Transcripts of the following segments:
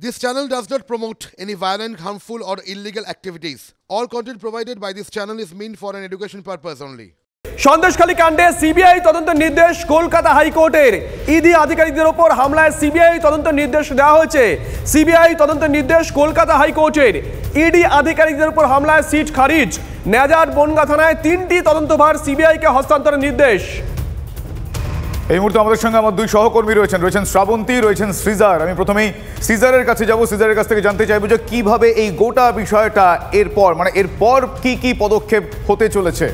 This channel does not promote any violent, harmful, or illegal activities. All content provided by this channel is meant for an education purpose only. Sandeshkhali কাণ্ডে CBI তদন্তের নির্দেশ কলকাতা হাইকোর্টের। ED আধিকারিকদের ওপর হামলায় CBI তদন্তের নির্দেশ দেওয়া হয়েছে। সিবিআই তদন্তের নির্দেশ কলকাতা হাইকোর্টের। ইডি আধিকারিকদের ওপর হামলায় সিট খারিজ। নেজার বনগাঁ থানায় 3টি তদন্তভার সিবিআইকে হস্তান্তরের নির্দেশ। এই মুহূর্তে আমাদের সঙ্গে আমার দুই সহকর্মী রয়েছেন শ্রাবন্তী, রয়েছেন সৃজার। আমি প্রথমেই সৃজারের কাছে যাব। সৃজারের কাছ থেকে জানতে চাইবো যে কিভাবে এই গোটা বিষয়টা এরপর কি পদক্ষেপ হতে চলেছে।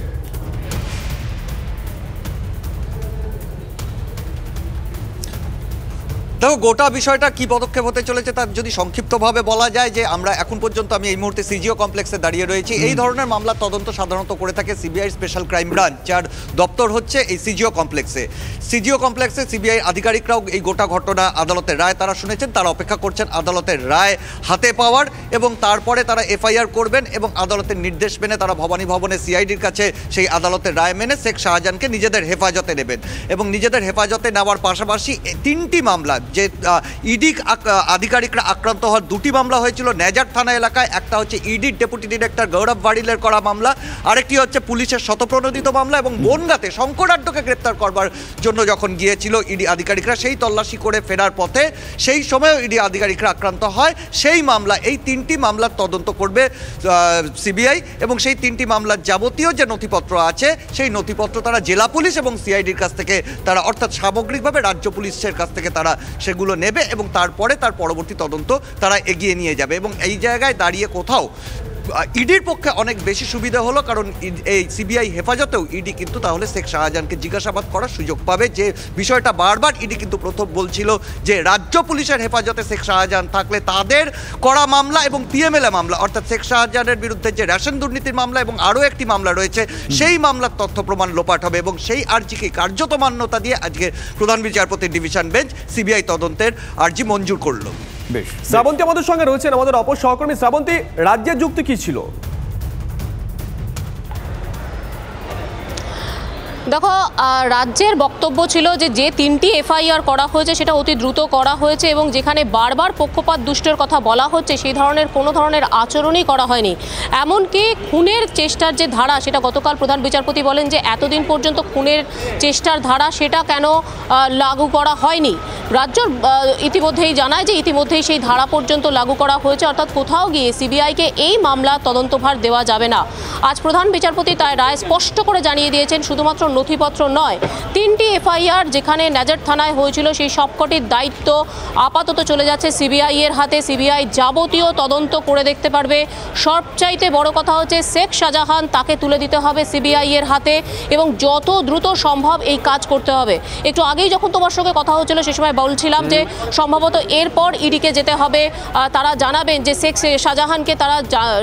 দেখো, গোটা বিষয়টা কি পদক্ষেপ হতে চলেছে তার যদি সংক্ষিপ্তভাবে বলা যায় যে আমরা এখন পর্যন্ত আমি এই মুহূর্তে সিজিও কমপ্লেক্সে দাঁড়িয়ে রয়েছি। এই ধরনের মামলার তদন্ত সাধারণত করে থাকে সিবিআই স্পেশাল ক্রাইম ব্রাঞ্চ, যার দপ্তর হচ্ছে এই সিজিও কমপ্লেক্সে। সিবিআই আধিকারিকরাও এই গোটা ঘটনা আদালতের রায় তারা শুনেছেন, তারা অপেক্ষা করছেন আদালতের রায় হাতে পাওয়ার, এবং তারপরে তারা এফআইআর করবেন এবং আদালতের নির্দেশ মেনে তারা ভবানী ভবনে সিআইডির কাছে সেই আদালতের রায় মেনে শেখ শাহজাহানকে নিজেদের হেফাজতে নেবেন। এবং নিজেদের হেফাজতে নেওয়ার পাশাপাশি 3টি মামলা, যে ইডি আধিকারিকরা আক্রান্ত হওয়ার 2টি মামলা হয়েছিল নেজার থানা এলাকায়। একটা হচ্ছে ইডির ডেপুটি ডিরেক্টর গৌরব বাড়িলের করা মামলা, আরেকটি হচ্ছে পুলিশের শতপ্রণোদিত মামলা। এবং বনগাঁতে শঙ্করাড্ডকে গ্রেপ্তার করবার জন্য যখন গিয়েছিল ইডি আধিকারিকরা, সেই তল্লাশি করে ফেরার পথে সেই সময়ও ইডি আধিকারিকরা আক্রান্ত হয়। সেই মামলা, এই 3টি মামলার তদন্ত করবে সিবিআই, এবং সেই 3টি মামলার যাবতীয় যে নথিপত্র আছে সেই নথিপত্র তারা জেলা পুলিশ এবং সিআইডির কাছ থেকে তারা, অর্থাৎ সামগ্রিকভাবে রাজ্য পুলিশের কাছ থেকে তারা সেগুলো নেবে এবং তারপরে তার পরবর্তী তদন্ত তারা এগিয়ে নিয়ে যাবে। এবং এই জায়গায় দাঁড়িয়ে কোথাও ইডির পক্ষে অনেক বেশি সুবিধা হলো, কারণ এই সিবিআই হেফাজতেও ইডি কিন্তু তাহলে শেখ শাহজাহানকে জিজ্ঞাসাবাদ করার সুযোগ পাবে। যে বিষয়টা বারবার ইডি কিন্তু প্রথম বলছিল যে রাজ্য পুলিশের হেফাজতে শেখ শাহজাহান থাকলে তাদের করা মামলা এবং পিএমএলএ মামলা, অর্থাৎ শেখ শাহজাহানের বিরুদ্ধে যে রেশন দুর্নীতির মামলা এবং আরও একটি মামলা রয়েছে, সেই মামলার তথ্য প্রমাণ লোপাট হবে। এবং সেই আর্জিকে কার্যত মান্যতা দিয়ে আজকে প্রধান বিচারপতির ডিভিশন বেঞ্চ সিবিআই তদন্তের আর্জি মঞ্জুর করলো। শ্রাবন্তী আমাদের সঙ্গে রয়েছেন, আমাদের অপর সহকর্মী। শ্রাবন্তী, রাজ্যের যুক্তি কি ছিল? দেখো, রাজ্যের বক্তব্য ছিল যে 3টি এফআইআর করা হয়েছে সেটা অতি দ্রুত করা হয়েছে, এবং যেখানে বারবার পক্ষপাত দুষ্টের কথা বলা হচ্ছে সেই ধরনের কোনো ধরনের আচরণই করা হয়নি। এমনকি খুনের চেষ্টার যে ধারা, সেটা গতকাল প্রধান বিচারপতি বলেন যে এতদিন পর্যন্ত খুনের চেষ্টার ধারা সেটা কেন লাগু করা হয়নি। রাজ্য ইতিমধ্যেই জানায় যে ইতিমধ্যেই সেই ধারা পর্যন্ত লাগু করা হয়েছে, অর্থাৎ কোথাও গিয়ে সিবিআইকে এই মামলা তদন্তভার দেওয়া যাবে না। আজ প্রধান বিচারপতি তার রায় স্পষ্ট করে জানিয়ে দিয়েছেন, শুধুমাত্র নথিপত্র নয়, 3টি এফআইআর যেখানে নেজার থানায় হয়েছিল সেই সবকটির দায়িত্ব আপাতত চলে যাচ্ছে সিবিআই এর হাতে। সিবিআই যাবতীয় তদন্ত করে দেখতে পারবে। সবচাইতে বড় কথা হচ্ছে শেখ শাহজাহান, তাকে তুলে দিতে হবে সিবিআই এর হাতে এবং যত দ্রুত সম্ভব এই কাজ করতে হবে। একটু আগেই যখন তোমার সঙ্গে কথা হচ্ছিল সে সময় বলছিলাম যে সম্ভবত এরপর ইডিকে যেতে হবে। তারা জানাবেন যে শেখ শাহজাহানকে তারা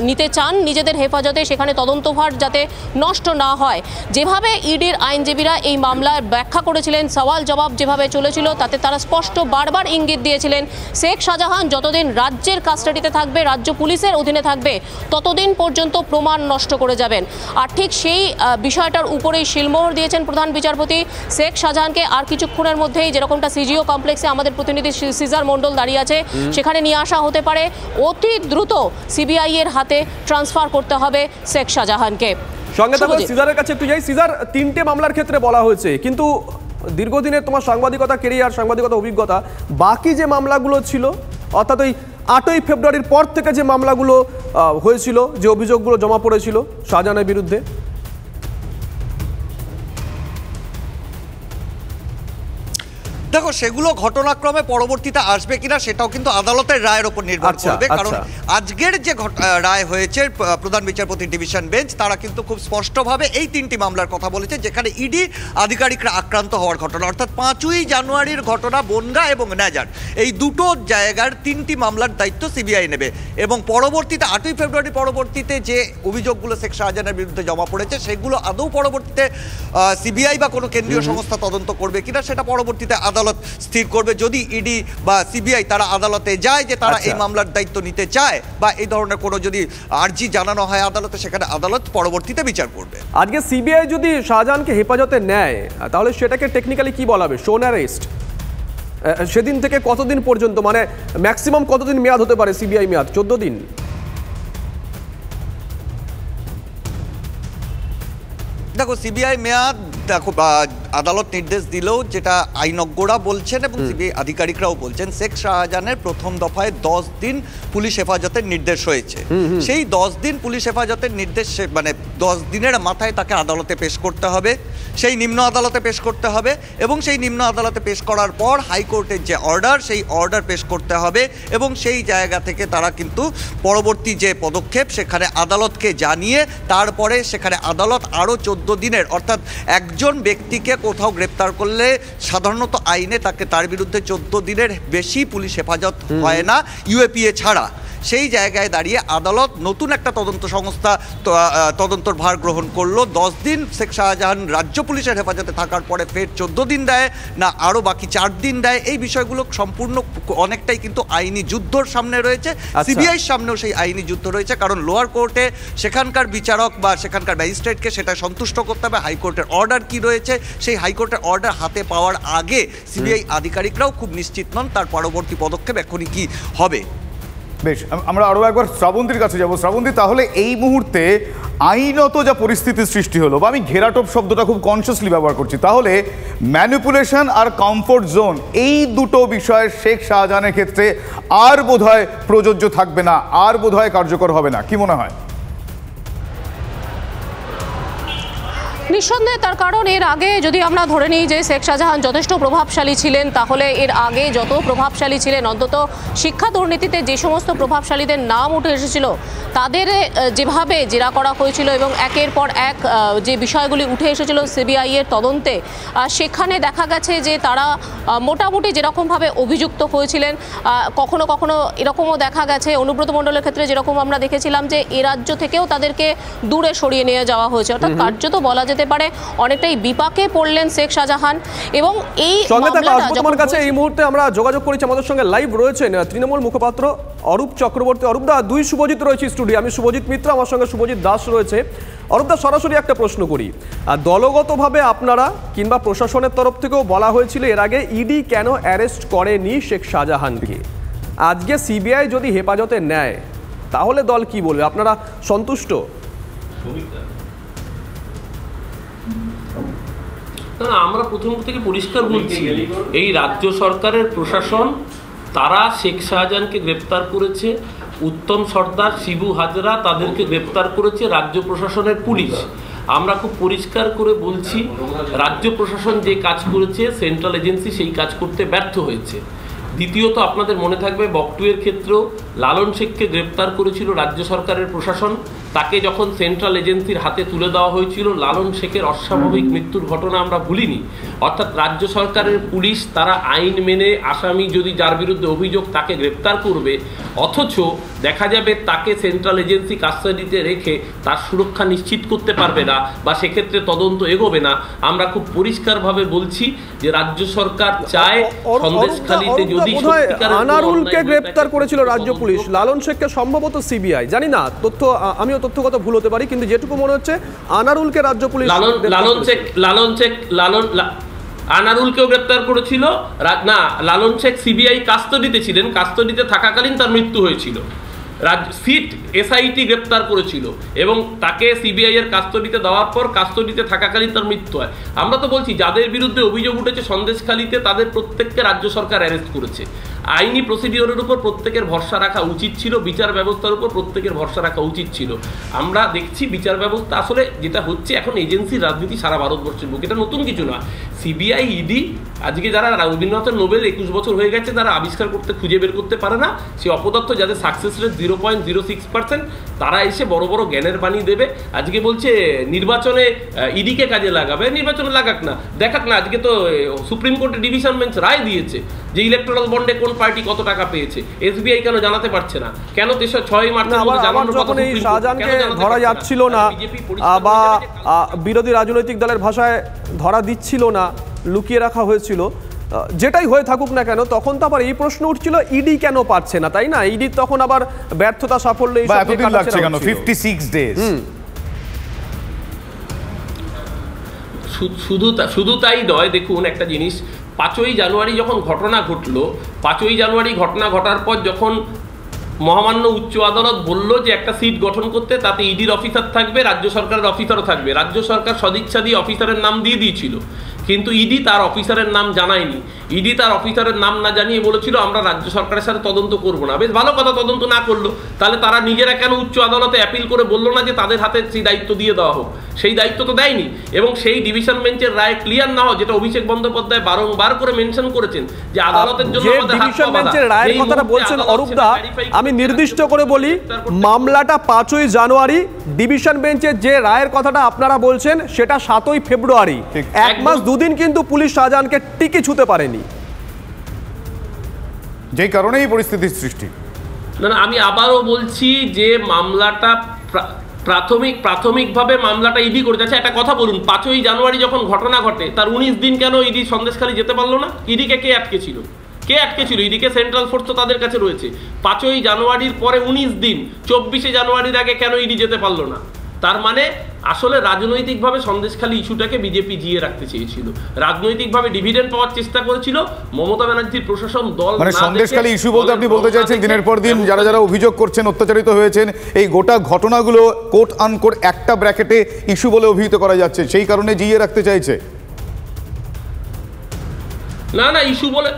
নিতে চান নিজেদের হেফাজতে, সেখানে তদন্তভার যাতে নষ্ট না হয়। যেভাবে ইডির আইনজীবীরা এই মামলার ব্যাখ্যা করেছিলেন, সওয়াল জবাব যেভাবে চলেছিল, তাতে তারা স্পষ্ট বারবার ইঙ্গিত দিয়েছিলেন শেখ শাহজাহান যতদিন রাজ্যের কাস্টাডিতে থাকবে, রাজ্য পুলিশের অধীনে থাকবে, ততদিন পর্যন্ত প্রমাণ নষ্ট করে যাবেন। আর ঠিক সেই বিষয়টার উপরেই শিলমোহর দিয়েছেন প্রধান বিচারপতি। শেখ শাহজাহানকে আর কিছুক্ষণের মধ্যেই, যেরকমটা সিজিও কমপ্লেক্সে আমাদের প্রতিনিধি সিজার মণ্ডল দাঁড়িয়ে আছে, সেখানে নিয়ে আসা হতে পারে। অতি দ্রুত সিবিআই এর হাতে ট্রান্সফার করতে হবে শেখ শাহজাহানকে। সঙ্গে থাকো সিজারের কাছে একটু যাই। সিজার, 3টে মামলার ক্ষেত্রে বলা হয়েছে, কিন্তু দীর্ঘদিনের তোমার সাংবাদিকতা কেরিয়ার, সাংবাদিকতা অভিজ্ঞতা, বাকি যে মামলাগুলো ছিল, অর্থাৎ ওই 8ই ফেব্রুয়ারির পর থেকে যে মামলাগুলো হয়েছিল, যে অভিযোগগুলো জমা পড়েছিল শাহজাহানের বিরুদ্ধে, দেখো, সেগুলো ঘটনাক্রমে পরবর্তীতে আসবে কিনা সেটাও কিন্তু আদালতের রায়ের উপর নির্ভর করবে। কারণ আজকের যে রায় হয়েছে প্রধান বিচারপতির ডিভিশন বেঞ্চ, তারা কিন্তু খুব স্পষ্টভাবে এই 3টি মামলার কথা বলেছে যেখানে ইডি আধিকারিকরা আক্রান্ত হওয়ার ঘটনা, অর্থাৎ 5ই জানুয়ারির ঘটনা বনগাঁ এবং নেজার, এই দুটো জায়গার 3টি মামলার দায়িত্ব সিবিআই নেবে। এবং পরবর্তীতে 8ই ফেব্রুয়ারি পরবর্তীতে যে অভিযোগগুলো শেখ শাহজাহানের বিরুদ্ধে জমা পড়েছে সেগুলো আদৌ পরবর্তীতে সিবিআই বা কোনো কেন্দ্রীয় সংস্থা তদন্ত করবে কিনা সেটা পরবর্তীতে আদালত স্থির করবে। যদি ইডি বা সিবিআই তারা আদালতে যায় যে তারা এই মামলার দায়িত্ব নিতে চায় বা এই ধরনের কোনো যদি আর্জি জানানো হয় আদালতে, সেখানে আদালত পরবর্তীতে বিচার করবে। আজকে সিবিআই যদি শাহজাহানকে হেফাজতে নেয় তাহলে সেটাকে টেকনিক্যালি কি বলা হবে? শোন অ্যারেস্ট, সেদিন থেকে কতদিন পর্যন্ত, মানে ম্যাক্সিমাম কতদিন মেয়াদ হতে পারে সিবিআই মেয়াদ? 14 দিন? দেখো সিবিআই মেয়াদ, দেখো আদালত নির্দেশ দিলেও যেটা আইনজ্ঞরা বলছেন এবং সিবিআই আধিকারিকরাও বলছেন, শেখ শাহজাহানের প্রথম দফায় 10 দিন পুলিশ হেফাজতের নির্দেশ হয়েছে। সেই 10 দিন পুলিশ হেফাজতের নির্দেশ, মানে 10 দিনের মাথায় তাকে আদালতে পেশ করতে হবে, সেই নিম্ন আদালতে পেশ করতে হবে এবং সেই নিম্ন আদালতে পেশ করার পর হাইকোর্টের যে অর্ডার, সেই অর্ডার পেশ করতে হবে এবং সেই জায়গা থেকে তারা কিন্তু পরবর্তী যে পদক্ষেপ সেখানে আদালতকে জানিয়ে তারপরে সেখানে আদালত আরও 14 দিনের, অর্থাৎ একজন ব্যক্তিকে কোথাও গ্রেপ্তার করলে সাধারণত আইনে তাকে তার বিরুদ্ধে 14 দিনের বেশি পুলিশ হেফাজত হয় না ইউএপিএ ছাড়া। সেই জায়গায় দাঁড়িয়ে আদালত নতুন একটা তদন্ত সংস্থা তদন্তর ভার গ্রহণ করলো। 10 দিন শেখ শাহজাহান রাজ্য পুলিশের হেফাজতে থাকার পরে ফের 14 দিন দেয় না আরও বাকি 4 দিন দেয়, এই বিষয়গুলো সম্পূর্ণ অনেকটাই কিন্তু আইনি যুদ্ধর সামনে রয়েছে। সিবিআইয়ের সামনেও সেই আইনি যুদ্ধ রয়েছে, কারণ লোয়ার কোর্টে সেখানকার বিচারক বা সেখানকার ম্যাজিস্ট্রেটকে সেটা সন্তুষ্ট করতে হবে হাইকোর্টের অর্ডার কি রয়েছে। সেই হাইকোর্টের অর্ডার হাতে পাওয়ার আগে সিবিআই আধিকারিকরাও খুব নিশ্চিত নন তার পরবর্তী পদক্ষেপ এখনই কি হবে। বেশ, আমরা আরও একবার শ্রাবন্তীর কাছে যাব। শ্রাবন্তী, তাহলে এই মুহূর্তে আইনত যা পরিস্থিতির সৃষ্টি হলো, বা আমি ঘেরাটোপ শব্দটা খুব কনসিয়াসলি ব্যবহার করছি, তাহলে ম্যানিপুলেশন আর কমফোর্ট জোন এই দুটো বিষয় শেখ শাহজাহানের ক্ষেত্রে আর বোধহয় প্রযোজ্য থাকবে না, আর বোধহয় কার্যকর হবে না, কি মনে হয়? নিঃসন্দেহে, তার কারণ এর আগে যদি আমরা ধরে নিই যে শেখ শাহজাহান যথেষ্ট প্রভাবশালী ছিলেন, তাহলে এর আগে যত প্রভাবশালী ছিলেন, অন্তত শিক্ষা দুর্নীতিতে যে সমস্ত প্রভাবশালীদের নাম উঠে এসেছিল তাদের যেভাবে জেরা করা হয়েছিল এবং একের পর এক যে বিষয়গুলি উঠে এসেছিল সিবিআই এর তদন্তে, সেখানে দেখা গেছে যে তারা মোটামুটি যেরকমভাবে অভিযুক্ত হয়েছিলেন, কখনো কখনো এরকমও দেখা গেছে অনুব্রত মণ্ডলের ক্ষেত্রে যেরকম আমরা দেখেছিলাম যে এ রাজ্য থেকেও তাদেরকে দূরে সরিয়ে নিয়ে যাওয়া হয়েছে। অর্থাৎ কার্যত বলা যেতে পারে অনেকটাই বিপাকে পড়লেন শেখ শাহজাহান। এবং এই তোমার কাছে এই মুহূর্তে আমরা যোগাযোগ করেছি, আমাদের সঙ্গে লাইভ রয়েছেন তৃণমূল মুখপাত্র অরূপ চক্রবর্তী। অরূপদা, দুই শুভজিৎ রয়েছে স্টুডিও, আমি শুভজিৎ মিত্র, আমার সঙ্গে শুভজিৎ দাস রয়েছে। অরূপদা, সরাসরি একটা প্রশ্ন করি, দলগতভাবে আপনারা কিংবা প্রশাসনের তরফ থেকেও বলা হয়েছিল এর আগে ইডি কেন অ্যারেস্ট করেনি শেখ শাহজাহানকে, আজকে সিবিআই যদি হেফাজতে নেয় তাহলে দল কি বলবে? আপনারা সন্তুষ্ট? না, আমরা প্রথম থেকে পরিষ্কার বলছি, এই রাজ্য সরকারের প্রশাসন তারা শেখ শাহজাহানকে গ্রেপ্তার করেছে, উত্তম সর্দার, শিবু হাজরা তাদেরকে গ্রেপ্তার করেছে রাজ্য প্রশাসনের পুলিশ। আমরা খুব পরিষ্কার করে বলছি, রাজ্য প্রশাসন যে কাজ করেছে সেন্ট্রাল এজেন্সি সেই কাজ করতে ব্যর্থ হয়েছে। দ্বিতীয়ত, আপনাদের মনে থাকবে বকটুয়ের ক্ষেত্রেও লালন শেখকে গ্রেপ্তার করেছিল রাজ্য সরকারের প্রশাসন, তাকে যখন সেন্ট্রাল এজেন্সির হাতে তুলে দেওয়া হয়েছিল লালন শেখের অস্বাভাবিক মৃত্যুর ঘটনা আমরা ভুলিনি। অর্থাৎ রাজ্য সরকারের পুলিশ তারা আইন মেনে আসামি যদি যার বিরুদ্ধে অভিযোগ তাকে গ্রেপ্তার করবে, অথচ দেখা যাবে তাকে সেন্ট্রাল এজেন্সি কাস্টাডিতে রেখে তার সুরক্ষা নিশ্চিত করতে পারবে না বা সেক্ষেত্রে তদন্ত এগোবে না। আমরা খুব পরিষ্কারভাবে বলছি যে রাজ্য সরকার চায় সন্দেশখালীতে যদি আনারুলকে গ্রেপ্তার করেছিল রাজ্য পুলিশ, লালন শেখকে সম্ভবত সিবিআই, জানি না, তথ্য আমিও তথ্যগত ভুল হতে পারি, কিন্তু যেটুকু মনে হচ্ছে আনারুলকে রাজ্য পুলিশ, আনারুলকেও গ্রেপ্তার করেছিল না, লালন শেখ সিবিআই কাস্টাডিতে ছিলেন, কাস্টাডিতে থাকাকালীন তার মৃত্যু হয়েছিল, সিট এসআইটি গ্রেপ্তার করেছিল এবং তাকে সিবিআই এর কাস্টাডিতে দেওয়ার পর কাস্টাডিতে থাকাকালীন তার মৃত্যু হয়। আমরা তো বলছি যাদের বিরুদ্ধে অভিযোগ উঠেছে সন্দেশখালীতে তাদের প্রত্যেককে রাজ্য সরকার অ্যারেস্ট করেছে। আইনি প্রসিডিওরের উপর প্রত্যেকের ভরসা রাখা উচিত ছিল, বিচার ব্যবস্থার উপর প্রত্যেকের ভরসা রাখা উচিত ছিল। আমরা দেখছি বিচার ব্যবস্থা আসলে যেটা হচ্ছে এখন এজেন্সির রাজনীতি সারা ভারতবর্ষের বুক, এটা নতুন কিছু না। সিবিআই, ইডি আজকে যারা রবীন্দ্রনাথের নোবেল 21 বছর হয়ে গেছে তারা আবিষ্কার করতে খুঁজে বের করতে পারে না, সেই অপদার্থ যাদের সাকসেস রেট 0.06%, তারা এসে বড় বড় জ্ঞানের বাণী দেবে। আজকে বলছে নির্বাচনে ইডিকে কাজে লাগাবে, নির্বাচনে লাগাক না, দেখাক না। আজকে তো সুপ্রিম কোর্টে ডিভিশন বেঞ্চ রায় দিয়েছে যে ইলেকট্রাল বন্ডে কোন পার্টি কত টাকা পেয়েছে, এসবিআই কেন জানাতে পারছে না, কেন 6 মার্চ যখন এই শাহজাহানকে ধরা যাচ্ছিল না বা বিরোধী রাজনৈতিক দলের ভাষায় ধরা দিচ্ছিল না, লুকিয়ে রাখা হয়েছিল, যেটাই হয়ে থাকুক না কেন, তখন তো আবার এই প্রশ্ন উঠছিল ইডি কেন পারছে না, তাই না? ইডি তখন আবার ব্যর্থতা সাফল্য এতদিন লাগছে কেন, 56 ডেজ। শুধু তাই নয়, দেখুন একটা জিনিস, 5ই জানুয়ারি যখন ঘটনা ঘটলো, 5ই জানুয়ারি ঘটনা ঘটার পর যখন মহামান্য উচ্চ আদালত বলল যে একটা সিট গঠন করতে, তাতে ইডির অফিসার থাকবে, রাজ্য সরকারের অফিসারও থাকবে। রাজ্য সরকার সদিচ্ছা দিয়ে অফিসারের নাম দিয়ে দিয়েছিল, কিন্তু ইডি তার অফিসারের নাম জানায়নি। ইডি তার অফিসারের নাম না জানিয়ে বলেছিল আমরা রাজ্য সরকারের সাথে তদন্ত করব না। বেশ ভালো কথা, তদন্ত না করলো, তাহলে তারা নিজেরা কেন উচ্চ আদালতে অ্যাপিল করে বললো না যে তাদের হাতে সেই দায়িত্ব দিয়ে দেওয়া হোক? সেই দায়িত্ব তো দেয়নি। এবং সেই ডিভিশন বেঞ্চের রায় ক্লিয়ার না হয়, যেটা অভিষেক বন্দ্যোপাধ্যায় বারংবার করে মেনশন করেছেন যে আদালতের জন্য আমাদের ডিভিশন বেঞ্চের রায়ের কথাটা বলছেন অরূপদা, আমি নির্দিষ্ট করে বলি, মামলাটা 5ই জানুয়ারি, ডিভিশন বেঞ্চের যে রায়ের কথাটা আপনারা বলছেন সেটা 7ই ফেব্রুয়ারি। 1 মাস 2 দিন কিন্তু পুলিশ শাহজাহানকে টিকি ছুঁতে পারেনি, যেই কারণে এই পরিস্থিতির সৃষ্টি। না, আমি আবারও বলছি যে মামলাটা প্রাথমিকভাবে মামলাটা ইডি করে যাচ্ছে। একটা কথা বলুন, 5ই জানুয়ারি যখন ঘটনা ঘটে তার 19 দিন কেন ইডি সন্দেশখালী যেতে পারলো না? ইডিকে কে আটকেছিল? ইডিকে সেন্ট্রাল ফোর্স তো তাদের কাছে রয়েছে। 5ই জানুয়ারির পরে 19 দিন, 24শে জানুয়ারির আগে কেন ইডি যেতে পারলো না? তার মানে আসলে রাজনৈতিকভাবে সন্দেশখালী ইস্যুটাকে বিজেপি জিয়ে রাখতে চেয়েছিল, রাজনৈতিকভাবে ডিভিডেন্ড পাওয়ার চেষ্টা করেছিল। মমতা ব্যানার্জির প্রশাসন দল, মানে সন্দেশখালী ইস্যু বলতে আপনি বলতে চাইছেন দিনের পর দিন যারা যারা অভিযোগ করছেন, অত্যাচারিত হয়েছেন, এই গোটা ঘটনাগুলো কোট আনকোট একটা ব্র্যাকেটে ইস্যু বলে অভিহিত করা যাচ্ছে, সেই কারণে জিয়ে রাখতে চাইছে? না, ইস্যু বলে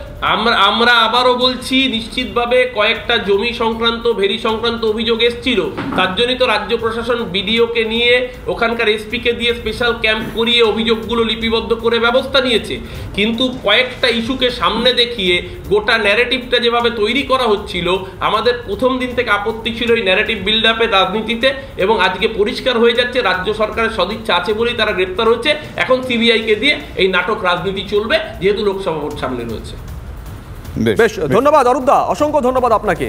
আমরা আবারও বলছি, নিশ্চিতভাবে কয়েকটা জমি সংক্রান্ত, ভেরি সংক্রান্ত অভিযোগ এসেছিল। তার জন্যই তো রাজ্য প্রশাসন বিডিওকে নিয়ে, ওখানকার এসপিকে দিয়ে স্পেশাল ক্যাম্প করিয়ে অভিযোগগুলো লিপিবদ্ধ করে ব্যবস্থা নিয়েছে। কিন্তু কয়েকটা ইস্যুকে সামনে দেখিয়ে গোটা ন্যারেটিভটা যেভাবে তৈরি করা হচ্ছিল, আমাদের প্রথম দিন থেকে আপত্তি ছিল এই ন্যারেটিভ বিল্ড আপের রাজনীতিতে। এবং আজকে পরিষ্কার হয়ে যাচ্ছে রাজ্য সরকারের সদিচ্ছা আছে বলেই তারা গ্রেপ্তার হচ্ছে। এখন সিবিআইকে দিয়ে এই নাটক রাজনীতি চলবে, যেহেতু লোকসভা ভোট সামনে রয়েছে। বেশ, ধন্যবাদ অরূপদা, অসংখ্য ধন্যবাদ আপনাকে।